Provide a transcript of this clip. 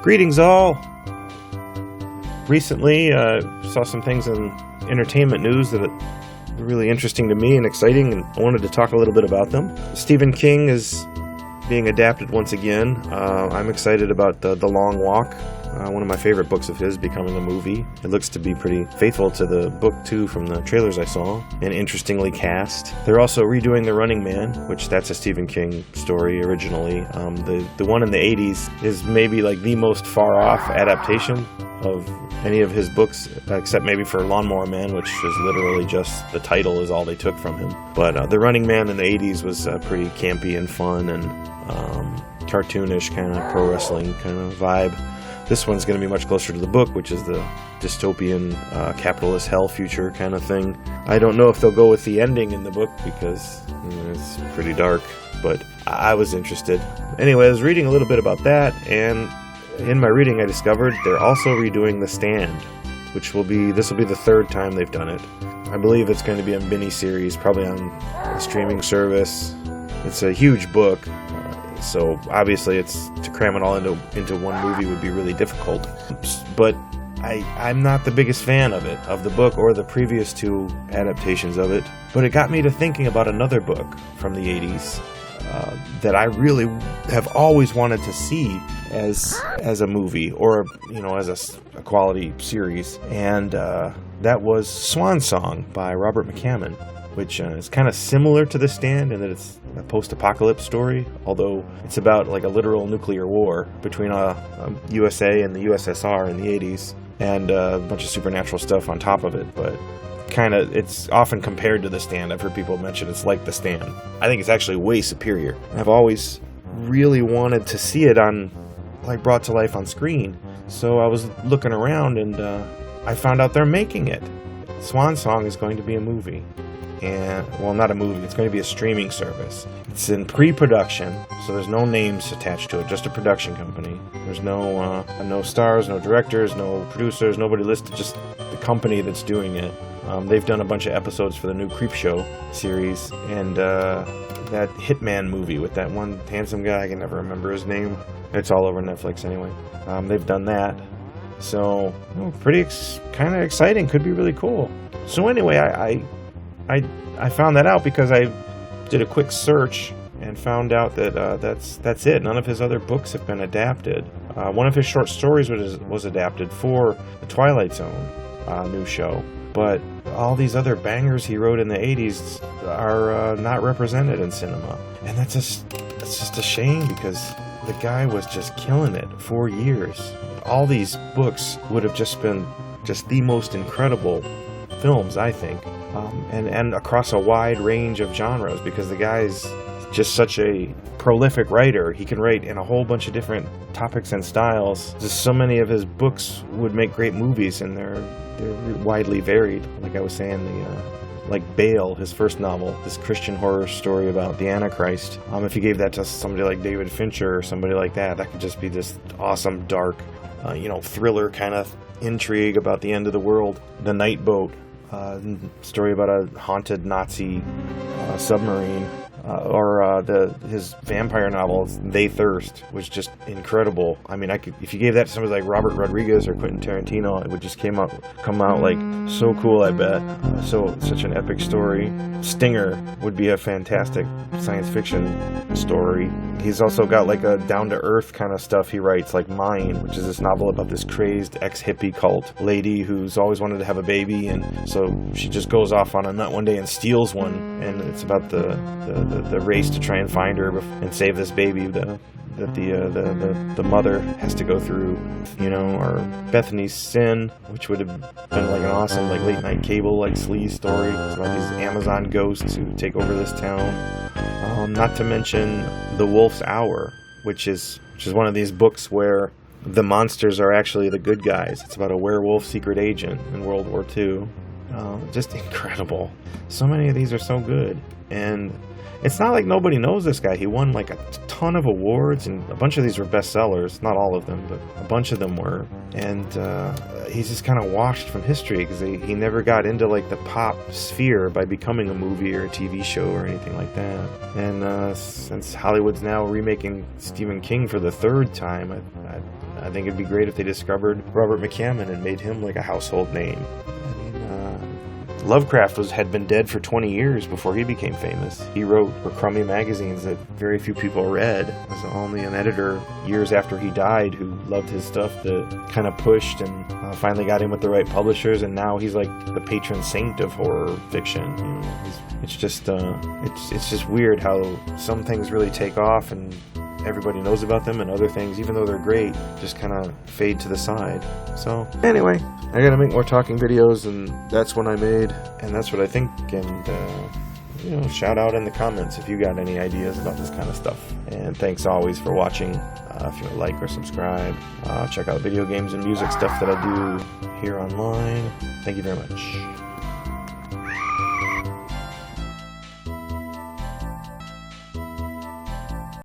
Greetings all. Recently, saw some things in entertainment news that were really interesting to me and exciting, and I wanted to talk a little bit about them. Stephen King is being adapted once again. I'm excited about The Long Walk, one of my favorite books of his, becoming a movie. It looks to be pretty faithful to the book, too, from the trailers I saw, and interestingly cast. They're also redoing The Running Man, which that's a Stephen King story originally. The one in the 80s is maybe like the most far-off adaptation of any of his books, except maybe for Lawnmower Man, which is literally just the title is all they took from him. But The Running Man in the 80s was pretty campy and fun and cartoonish, kind of pro wrestling kind of vibe. This one's going to be much closer to the book, which is the dystopian capitalist hell future kind of thing. I don't know if they'll go with the ending in the book because it's pretty dark, but I was interested. Anyway, I was reading a little bit about that, and in my reading I discovered they're also redoing The Stand, this will be the third time they've done it. I believe it's going to be a mini-series, probably on a streaming service. It's a huge book, so obviously to cram it all into one movie would be really difficult. But I'm not the biggest fan of it, of the book or the previous two adaptations of it. But it got me to thinking about another book from the 80s that I really have always wanted to see as a movie or as a quality series, and that was Swan Song by Robert McCammon, which is kind of similar to The Stand in that it's a post-apocalypse story, although it's about like a literal nuclear war between USA and the USSR in the 80s, and a bunch of supernatural stuff on top of it. But it's often compared to The Stand. I've heard people mention it's like The Stand. I think it's actually way superior. I've always really wanted to see it brought to life on screen, so I was looking around and I found out they're making it. Swan Song is going to be a movie. Not a movie, it's going to be a streaming service. It's in pre-production, so there's no names attached to it, just a production company. There's no stars, no directors, no producers, nobody listed, just the company that's doing it. They've done a bunch of episodes for the new Creepshow series, and that Hitman movie with that one handsome guy, I can never remember his name. It's all over Netflix anyway. They've done that. So, pretty kind of exciting, could be really cool. So anyway, I found that out because I did a quick search and found out that that's it. None of his other books have been adapted. One of his short stories was adapted for the Twilight Zone new show, but all these other bangers he wrote in the 80s are not represented in cinema, and that's just a shame because the guy was just killing it for years. All these books would have just been the most incredible films, I think. And across a wide range of genres, because the guy's just such a prolific writer. He can write in a whole bunch of different topics and styles. Just so many of his books would make great movies, and they're widely varied. Like I was saying, like Baal, his first novel, this Christian horror story about the Antichrist. If you gave that to somebody like David Fincher or somebody like that could just be this awesome, dark, thriller kind of intrigue about the end of the world. The Night Boat. Story about a haunted Nazi submarine, or his vampire novel They Thirst was just incredible. I mean, if you gave that to somebody like Robert Rodriguez or Quentin Tarantino, it would just come out like so cool. I bet such an epic story. Stinger would be a fantastic science fiction story. He's also got like a down-to-earth kind of stuff he writes, like Mine, which is this novel about this crazed ex-hippie cult lady who's always wanted to have a baby, and so she just goes off on a nut one day and steals one, and it's about the race to try and find her and save this baby that the mother has to go through, or Bethany's Sin, which would have been like an awesome like late night cable like sleaze story. It's about these Amazon ghosts who take over this town. Not to mention The Wolf's Hour, which is one of these books where the monsters are actually the good guys. It's about a werewolf secret agent in World War II. Just incredible. So many of these are so good, and it's not like nobody knows this guy. He won like a ton of awards, and a bunch of these were bestsellers. Not all of them, but a bunch of them were. And he's just kind of washed from history because he never got into like the pop sphere by becoming a movie or a TV show or anything like that. And since Hollywood's now remaking Stephen King for the third time, I think it'd be great if they discovered Robert McCammon and made him like a household name. Lovecraft had been dead for 20 years before he became famous. He wrote for crummy magazines that very few people read. It was only an editor years after he died who loved his stuff that kind of pushed and finally got him with the right publishers, and now he's like the patron saint of horror fiction. You know, it's just weird how some things really take off and everybody knows about them, and other things, even though they're great, just kind of fade to the side. So anyway, I gotta make more talking videos, and that's what I made, and that's what I think. And shout out in the comments if you got any ideas about this kind of stuff. And thanks always for watching. If you like or subscribe, check out video games and music stuff that I do here online. Thank you very much.